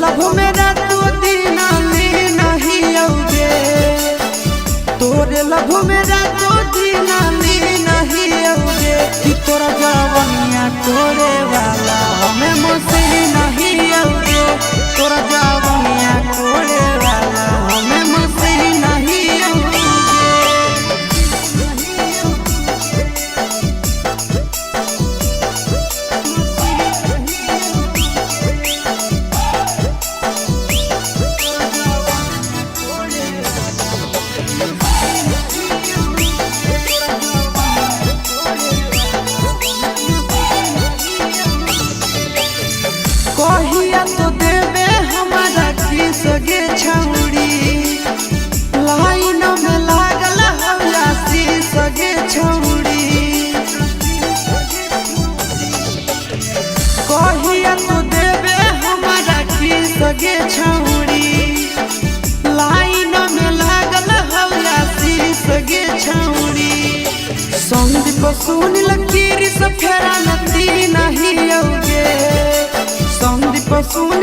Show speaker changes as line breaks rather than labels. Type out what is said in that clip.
Love मेरा तो दीना ले नहीं आओगे, तोरे लभ मेरा तो दीना ले नहीं आओगे। कि तोरा जवानिया तोरे वाला हमें मुझसे नहीं आओगे, तोरा जवानिया तोरे वाला हमें मुझसे नहीं आओगे। कहिया तो देवे हमारा की सगे छौड़ी, लाइन में लागल हौला सी सगे छौड़ी। कहिया तो देवे हमारा की सगे छौड़ी, लाइन में लागल हौला सी सगे छौड़ी। संदीप सुन लकीर से फेरा नदी नहीं आओगे, संदीप सुन